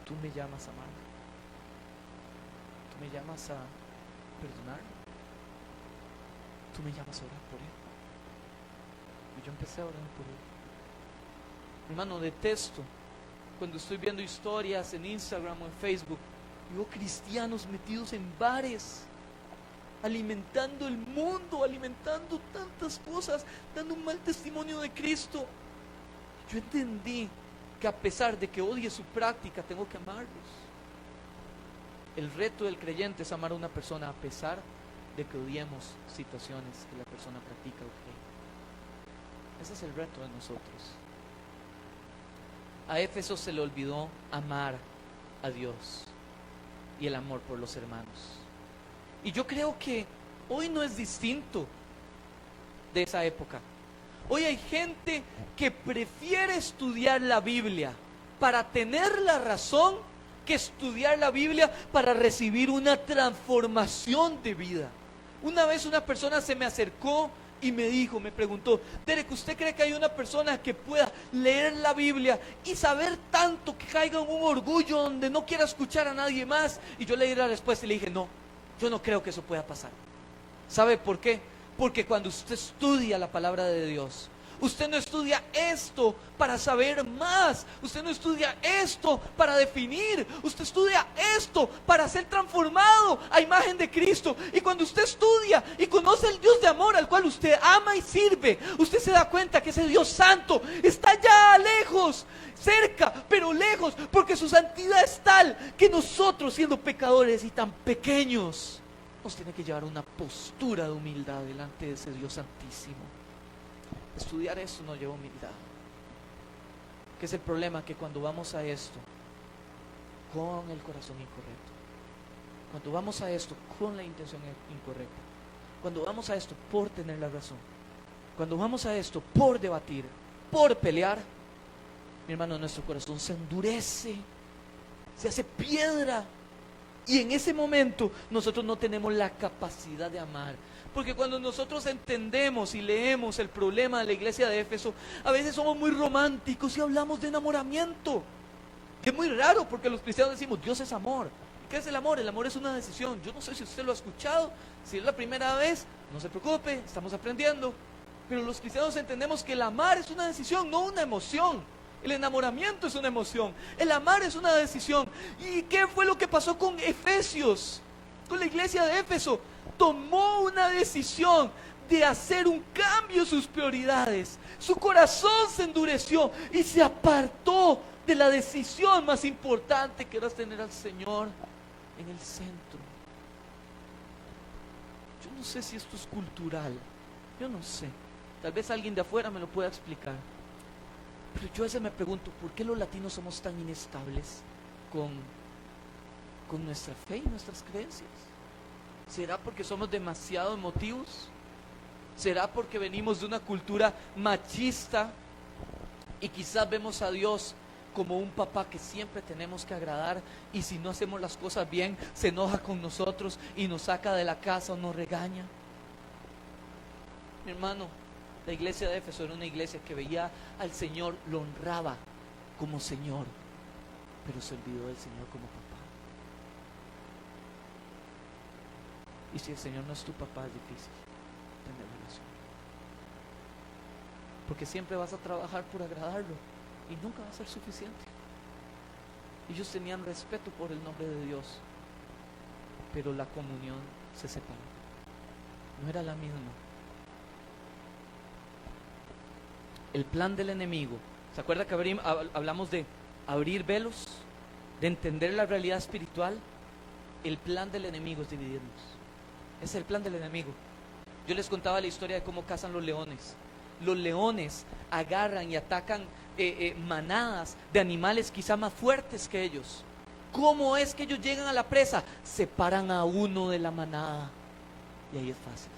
tú me llamas a amar, tú me llamas a perdonar, tú me llamas a orar por él. Y yo empecé a orar por él. Hermano, detesto cuando estoy viendo historias en Instagram o en Facebook, veo cristianos metidos en bares, alimentando el mundo, alimentando tantas cosas, dando un mal testimonio de Cristo. Yo entendí que a pesar de que odie su práctica, tengo que amarlos. El reto del creyente es amar a una persona a pesar de que odiemos situaciones que la persona practica o cree. Ese es el reto de nosotros. A Éfeso se le olvidó amar a Dios y el amor por los hermanos. Y yo creo que hoy no es distinto de esa época. Hoy hay gente que prefiere estudiar la Biblia para tener la razón que estudiar la Biblia para recibir una transformación de vida. Una vez una persona se me acercó y me preguntó: Derek, ¿usted cree que hay una persona que pueda leer la Biblia y saber tanto que caiga en un orgullo donde no quiera escuchar a nadie más? Y yo le di la respuesta y le dije: no, yo no creo que eso pueda pasar. ¿Sabe por qué? Porque cuando usted estudia la palabra de Dios, usted no estudia esto para saber más. Usted no estudia esto para definir. Usted estudia esto para ser transformado a imagen de Cristo. Y cuando usted estudia y conoce el Dios de amor al cual usted ama y sirve, usted se da cuenta que ese Dios santo está ya lejos, cerca, pero lejos, porque su santidad es tal que nosotros, siendo pecadores y tan pequeños, nos tiene que llevar a una postura de humildad delante de ese Dios santísimo. Estudiar esto nos lleva a humildad. ¿Qué es el problema? Que cuando vamos a esto con el corazón incorrecto, cuando vamos a esto con la intención incorrecta, cuando vamos a esto por tener la razón, cuando vamos a esto por debatir, por pelear, mi hermano, nuestro corazón se endurece, se hace piedra. Y en ese momento nosotros no tenemos la capacidad de amar. Porque cuando nosotros entendemos y leemos el problema de la iglesia de Éfeso, a veces somos muy románticos y hablamos de enamoramiento. Y es muy raro, porque los cristianos decimos: Dios es amor. ¿Qué es el amor? El amor es una decisión. Yo no sé si usted lo ha escuchado. Si es la primera vez, no se preocupe, estamos aprendiendo. Pero los cristianos entendemos que el amar es una decisión, no una emoción. El enamoramiento es una emoción, el amar es una decisión. ¿Y qué fue lo que pasó con Efesios? Con la iglesia de Éfeso. Tomó una decisión de hacer un cambio en sus prioridades. Su corazón se endureció y se apartó de la decisión más importante, que era tener al Señor en el centro. Yo no sé si esto es cultural, yo no sé. Tal vez alguien de afuera me lo pueda explicar. Pero yo a veces me pregunto: ¿por qué los latinos somos tan inestables con nuestra fe y nuestras creencias? ¿Será porque somos demasiado emotivos? ¿Será porque venimos de una cultura machista y quizás vemos a Dios como un papá que siempre tenemos que agradar, y si no hacemos las cosas bien se enoja con nosotros y nos saca de la casa o nos regaña? Mi hermano, la iglesia de Éfeso era una iglesia que veía al Señor, lo honraba como Señor, pero se olvidó del Señor como papá. Y si el Señor no es tu papá, es difícil tener relación, porque siempre vas a trabajar por agradarlo y nunca va a ser suficiente. Ellos tenían respeto por el nombre de Dios, pero la comunión se separó, no era la misma. El plan del enemigo, ¿se acuerda que hablamos de abrir velos, de entender la realidad espiritual? El plan del enemigo es dividirnos. Es el plan del enemigo. Yo les contaba la historia de cómo cazan los leones. Los leones agarran y atacan manadas de animales quizá más fuertes que ellos. ¿Cómo es que ellos llegan a la presa? Separan a uno de la manada, y ahí es fácil.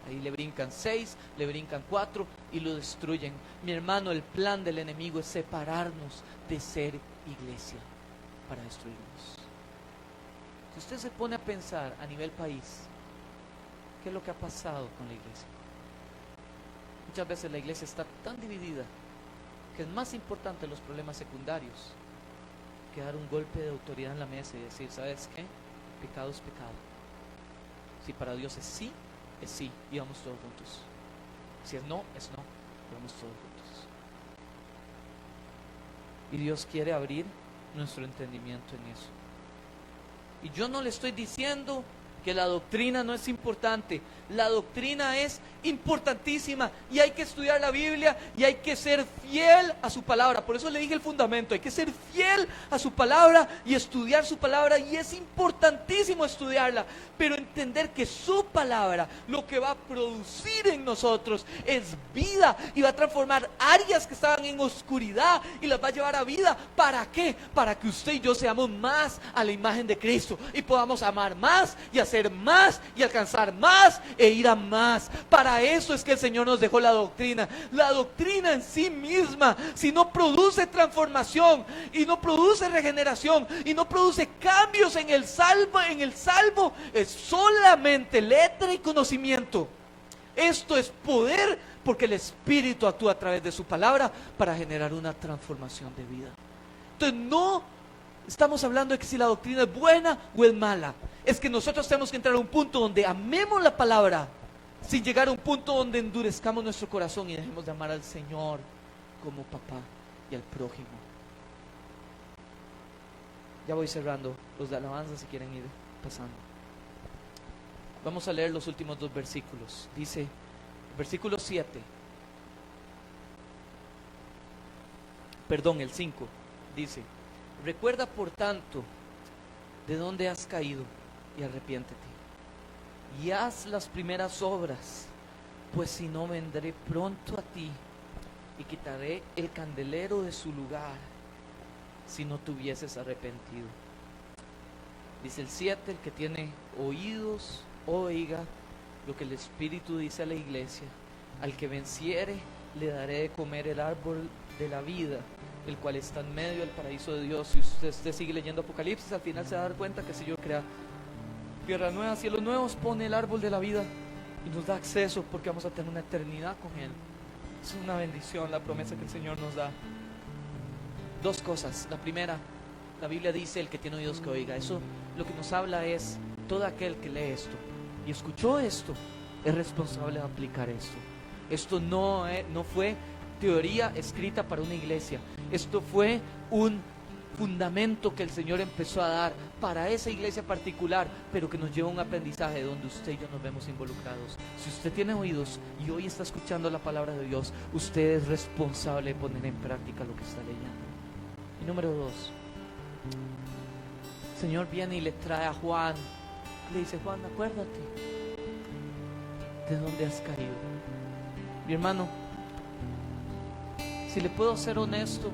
Ahí le brincan 6, le brincan 4 y lo destruyen. Mi hermano, el plan del enemigo es separarnos de ser iglesia para destruirnos. Si usted se pone a pensar a nivel país, ¿qué es lo que ha pasado con la iglesia? Muchas veces la iglesia está tan dividida que es más importante los problemas secundarios que dar un golpe de autoridad en la mesa y decir: ¿sabes qué? Pecado es pecado. Si para Dios es sí y vamos todos juntos. Si es no, y vamos todos juntos. Y Dios quiere abrir nuestro entendimiento en eso. Y yo no le estoy diciendo que la doctrina no es importante. La doctrina es importantísima y hay que estudiar la Biblia y hay que ser fiel a su palabra. Por eso le dije el fundamento: hay que ser fiel a su palabra y estudiar su palabra, y es importantísimo estudiarla, pero entender que su palabra lo que va a producir en nosotros es vida, y va a transformar áreas que estaban en oscuridad y las va a llevar a vida. ¿Para qué? Para que usted y yo seamos más a la imagen de Cristo y podamos amar más y hacer hacer más y alcanzar más e ir a más. Para eso es que el Señor nos dejó la doctrina. La doctrina en sí misma, si no produce transformación y no produce regeneración y no produce cambios en el salvo, es solamente letra y conocimiento. Esto es poder, porque el Espíritu actúa a través de su palabra para generar una transformación de vida. Entonces no estamos hablando de que si la doctrina es buena o es mala. Es que nosotros tenemos que entrar a un punto donde amemos la palabra, sin llegar a un punto donde endurezcamos nuestro corazón y dejemos de amar al Señor como papá y al prójimo. Ya voy cerrando. Los de alabanza, si quieren ir pasando. Vamos a leer los últimos 2 versículos. Dice, versículo 7. Perdón, el 5. Dice: recuerda por tanto de dónde has caído y arrepiéntete. Y haz las primeras obras, pues si no vendré pronto a ti y quitaré el candelero de su lugar si no te hubieses arrepentido. Dice el 7, el que tiene oídos, oiga lo que el Espíritu dice a la iglesia. Al que venciere, le daré de comer el árbol de la vida, el cual está en medio del paraíso de Dios. Si usted sigue leyendo Apocalipsis, al final se va a dar cuenta que el Señor crea tierra nueva, cielos nuevos, pone el árbol de la vida y nos da acceso, porque vamos a tener una eternidad con Él. Es una bendición la promesa que el Señor nos da. 2 cosas. La primera, la Biblia dice: el que tiene oídos que oiga. Eso lo que nos habla es todo aquel que lee esto y escuchó esto es responsable de aplicar esto. Esto no fue teoría escrita para una iglesia. Esto fue un fundamento que el Señor empezó a dar para esa iglesia particular, pero que nos lleva a un aprendizaje donde usted y yo nos vemos involucrados. Si usted tiene oídos y hoy está escuchando la palabra de Dios, usted es responsable de poner en práctica lo que está leyendo. Y número 2, el Señor viene y le trae a Juan, le dice: Juan, acuérdate de dónde has caído. Mi hermano, si le puedo ser honesto,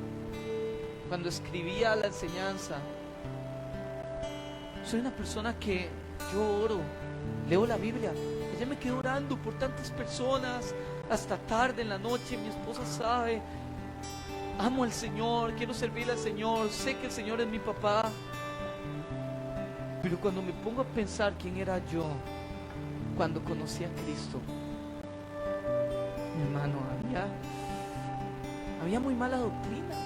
cuando escribía la enseñanza, soy una persona que yo oro, leo la Biblia. Ayer me quedé orando por tantas personas hasta tarde en la noche. Mi esposa sabe, amo al Señor, quiero servirle al Señor, sé que el Señor es mi papá. Pero cuando me pongo a pensar quién era yo cuando conocí a Cristo, mi hermano, había muy mala doctrina.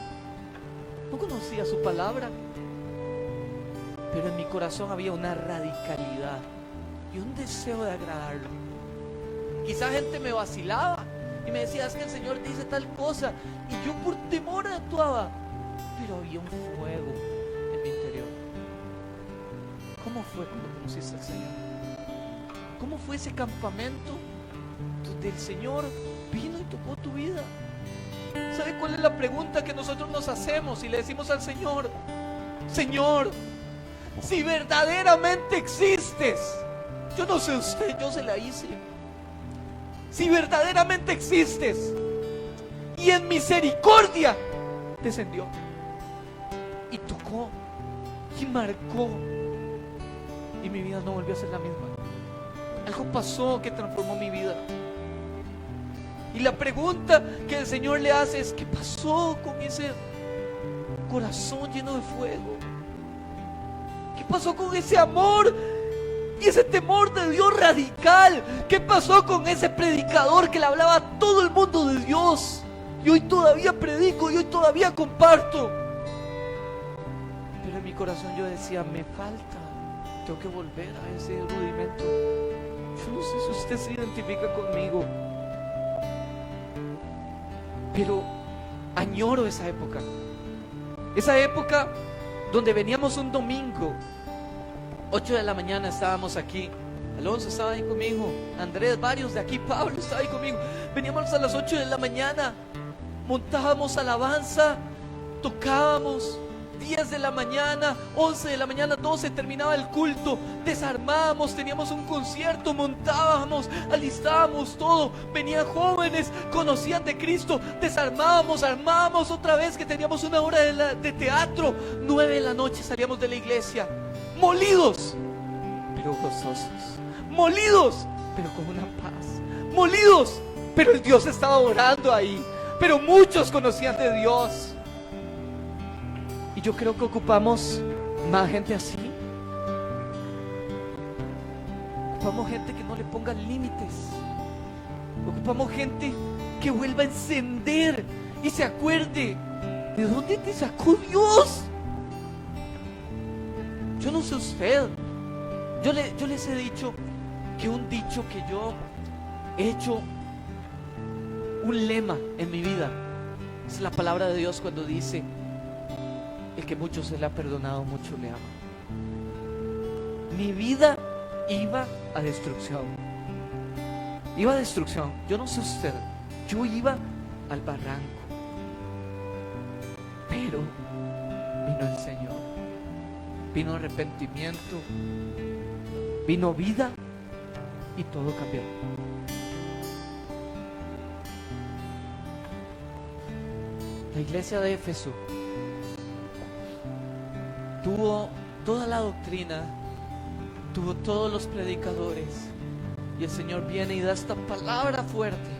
No conocía su palabra, pero en mi corazón había una radicalidad y un deseo de agradarlo. Quizá gente me vacilaba y me decía: es que el Señor dice tal cosa, y yo por temor actuaba, pero había un fuego en mi interior. ¿Cómo fue cuando conociste al Señor? ¿Cómo fue ese campamento donde el Señor vino y tocó tu vida? ¿Sabe cuál es la pregunta que nosotros nos hacemos y le decimos al Señor? Señor, si verdaderamente existes, yo no sé usted, yo se la hice. Si verdaderamente existes y en misericordia descendió y tocó y marcó, y mi vida no volvió a ser la misma. Algo pasó que transformó mi vida. Y la pregunta que el Señor le hace es: ¿qué pasó con ese corazón lleno de fuego? ¿Qué pasó con ese amor y ese temor de Dios radical? ¿Qué pasó con ese predicador que le hablaba a todo el mundo de Dios? Y hoy todavía predico y hoy todavía comparto. Pero en mi corazón yo decía: me falta, tengo que volver a ese rudimento. Yo no sé si usted se identifica conmigo, pero añoro esa época donde veníamos un domingo, 8 de la mañana estábamos aquí. Alonso estaba ahí conmigo, Andrés, varios de aquí, Pablo estaba ahí conmigo. Veníamos a las 8 de la mañana, montábamos alabanza, tocábamos. 10 de la mañana, 11 de la mañana, 12, terminaba el culto, desarmábamos, teníamos un concierto, montábamos, alistábamos todo, venían jóvenes, conocían de Cristo, desarmábamos, armábamos otra vez, que teníamos una hora de teatro. 9 de la noche salíamos de la iglesia, molidos, pero gozosos, molidos, pero con una paz, molidos, pero el Dios estaba orando ahí, pero muchos conocían de Dios. Y yo creo que ocupamos más gente así. Ocupamos gente que no le ponga límites. Ocupamos gente que vuelva a encender y se acuerde de dónde te sacó Dios. Yo no sé usted, yo les he dicho que un dicho que yo he hecho un lema en mi vida es la palabra de Dios cuando dice: el que mucho se le ha perdonado, mucho le ama. Mi vida iba a destrucción. Iba a destrucción. Yo no sé usted, yo iba al barranco. Pero vino el Señor. Vino arrepentimiento. Vino vida y todo cambió. La iglesia de Éfeso tuvo toda la doctrina, tuvo todos los predicadores, y el Señor viene y da esta palabra fuerte.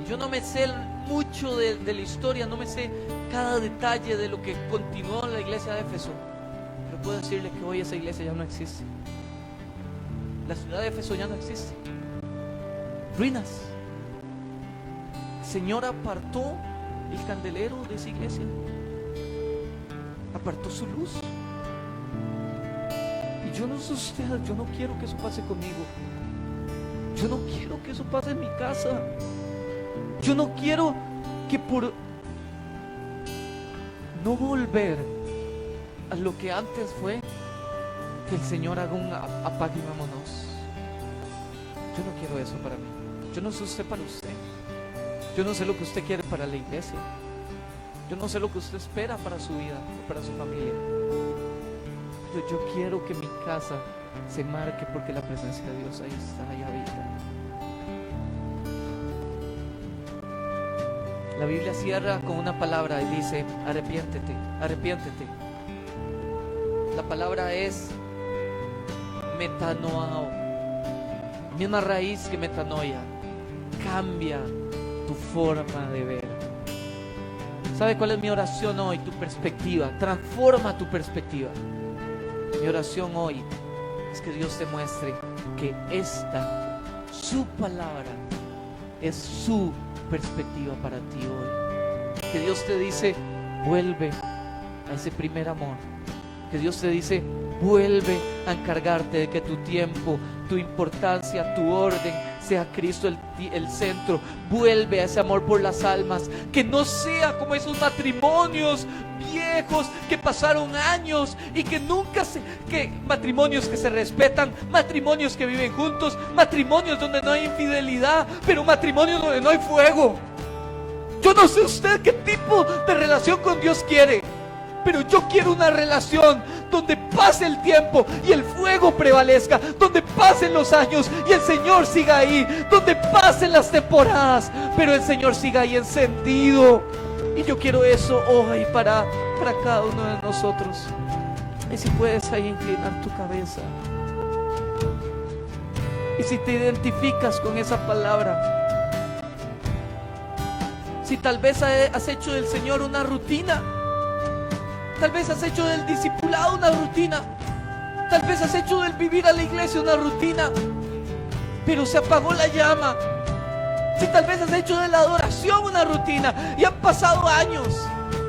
Y yo no me sé mucho de la historia, no me sé cada detalle de lo que continuó en la iglesia de Éfeso, pero puedo decirle que hoy esa iglesia ya no existe. La ciudad de Éfeso ya no existe. Ruinas. El Señor apartó el candelero de esa iglesia, apartó su luz. Y yo no sé usted, yo no quiero que eso pase conmigo. Yo no quiero que eso pase en mi casa. Yo no quiero que por no volver a lo que antes fue, que el Señor haga un apague y vámonos. Yo no quiero eso para mí. Yo no sé usted para usted. Yo no sé lo que usted quiere para la iglesia. Yo no sé lo que usted espera para su vida, para su familia. Pero yo quiero que mi casa se marque porque la presencia de Dios ahí está, ahí habita. La Biblia cierra con una palabra y dice: arrepiéntete, arrepiéntete. La palabra es metanoao, misma raíz que metanoia. Cambia tu forma de ver. ¿Sabe cuál es mi oración hoy? Tu perspectiva. Transforma tu perspectiva. Mi oración hoy es que Dios te muestre que esta, su palabra, es su perspectiva para ti hoy. Que Dios te dice: vuelve a ese primer amor. Que Dios te dice: vuelve a encargarte de que tu tiempo, tu importancia, tu orden sea Cristo el centro. Vuelve a ese amor por las almas. Que no sea como esos matrimonios viejos que pasaron años y que nunca que matrimonios que se respetan, matrimonios que viven juntos, matrimonios donde no hay infidelidad, pero matrimonios donde no hay fuego. Yo no sé usted qué tipo de relación con Dios quiere, pero yo quiero una relación donde pase el tiempo y el fuego prevalezca, donde pasen los años y el Señor siga ahí, donde pasen las temporadas, pero el Señor siga ahí encendido. Y yo quiero eso hoy para cada uno de nosotros. Y si puedes ahí inclinar tu cabeza, y si te identificas con esa palabra, si tal vez has hecho del Señor una rutina, tal vez has hecho del discipulado una rutina, tal vez has hecho del vivir a la iglesia una rutina, pero se apagó la llama. Si tal vez has hecho de la adoración una rutina y han pasado años,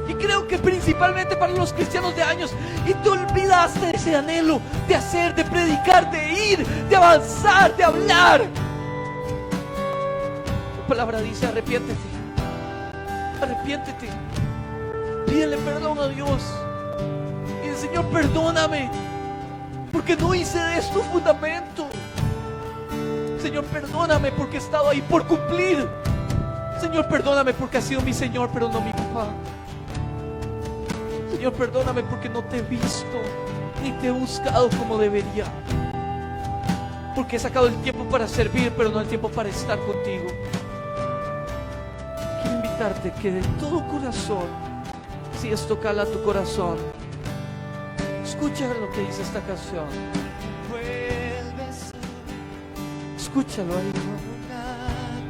y creo que principalmente para los cristianos de años, y te olvidaste de ese anhelo de hacer, de predicar, de ir, de avanzar, de hablar. La palabra dice: arrepiéntete, arrepiéntete, pídele perdón a Dios y el Señor, perdóname porque no hice de esto fundamento. Señor, perdóname porque he estado ahí por cumplir. Señor, perdóname porque has sido mi Señor pero no mi papá. Señor, perdóname porque no te he visto ni te he buscado como debería, porque he sacado el tiempo para servir pero no el tiempo para estar contigo. Quiero invitarte que de todo corazón, si esto cala tu corazón, escucha lo que dice esta canción. Escúchalo ahí. Una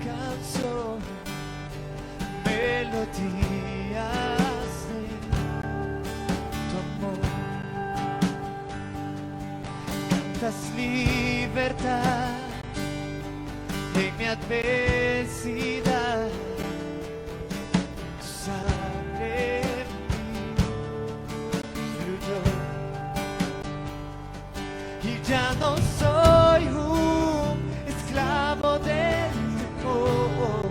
canción, melodías de tu amor. Cantas libertad en mi adversidad. Tu sangre en mí fluyó. Y ya no soy un esclavo del temor.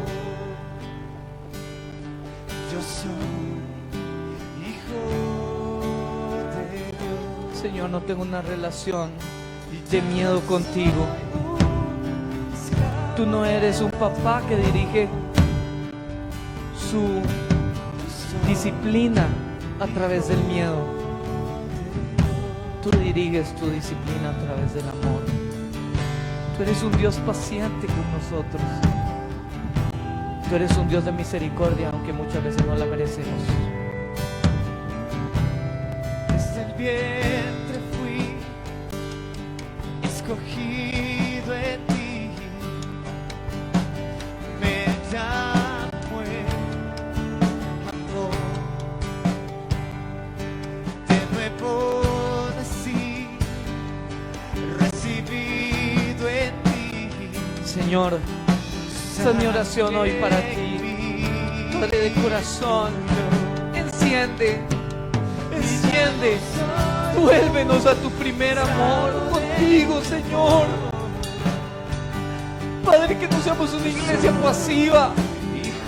Yo soy hijo de Dios. Señor, no tengo una relación de miedo contigo. Tú no eres un papá que dirige su disciplina a través del miedo. Tú diriges tu disciplina a través del amor. Tú eres un Dios paciente con nosotros. Tú eres un Dios de misericordia, aunque muchas veces no la merecemos. Desde el vientre fui escogido en ti. Me llamo el amor. De nuevo nací, recibido en ti. Señor, esta es mi oración hoy para ti. Padre de corazón, enciende, vuélvenos a tu primer amor contigo, Señor. Padre, que no seamos una iglesia pasiva,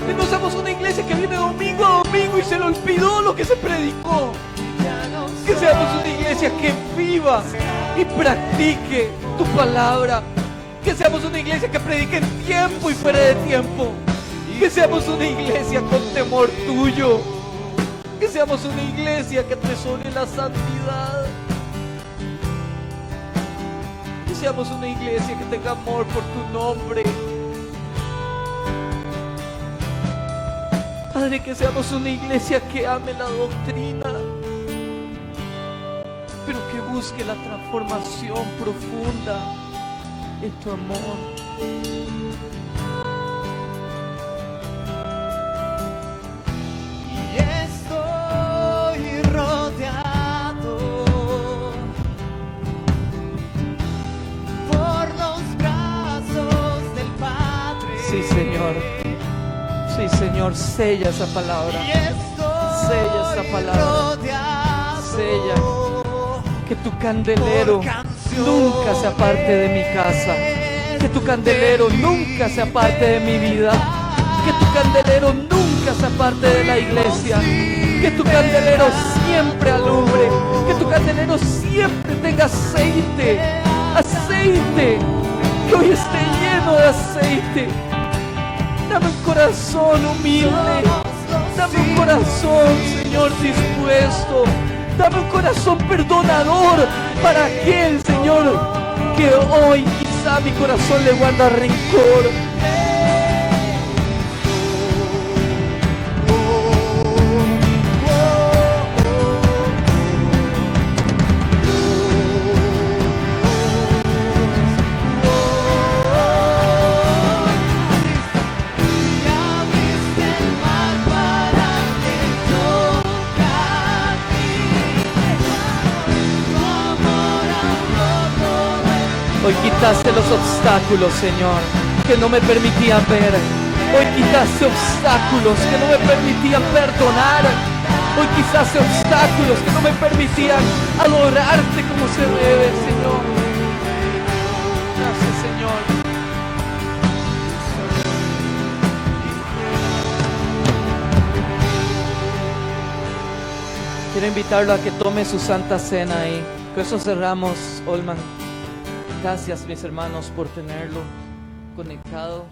que no seamos una iglesia que viene domingo a domingo y se le olvidó lo que se predicó. Que seamos una iglesia que viva y practique tu palabra. Que seamos una iglesia que predique en tiempo y fuera de tiempo. Que seamos una iglesia con temor tuyo. Que seamos una iglesia que atesore la santidad. Que seamos una iglesia que tenga amor por tu nombre. Padre, que seamos una iglesia que ame la doctrina, pero que busque la transformación profunda en tu amor. Y estoy rodeado por los brazos del Padre. Sí, Señor. Sí, Señor, sella esa palabra. Y estoy Sella esa palabra. rodeado Sella. Que tu candelero por canciones nunca se aparte de mi casa. Que tu candelero nunca se aparte de mi vida. Que tu candelero nunca se aparte de la iglesia. Que tu candelero siempre alumbre. Que tu candelero siempre tenga aceite. Aceite. Que hoy esté lleno de aceite. Dame un corazón humilde. Dame un corazón, Señor, dispuesto. Dame un corazón perdonador para aquel, Señor, que hoy quizá mi corazón le guarda rencor. Hoy quitaste los obstáculos, Señor, que no me permitían ver. Hoy quitaste obstáculos que no me permitían perdonar. Hoy quitaste obstáculos que no me permitían adorarte como se debe, Señor. Gracias, Señor. Quiero invitarlo a que tome su santa cena ahí. Con eso cerramos, Olman. Gracias, mis hermanos, por tenerlo conectado.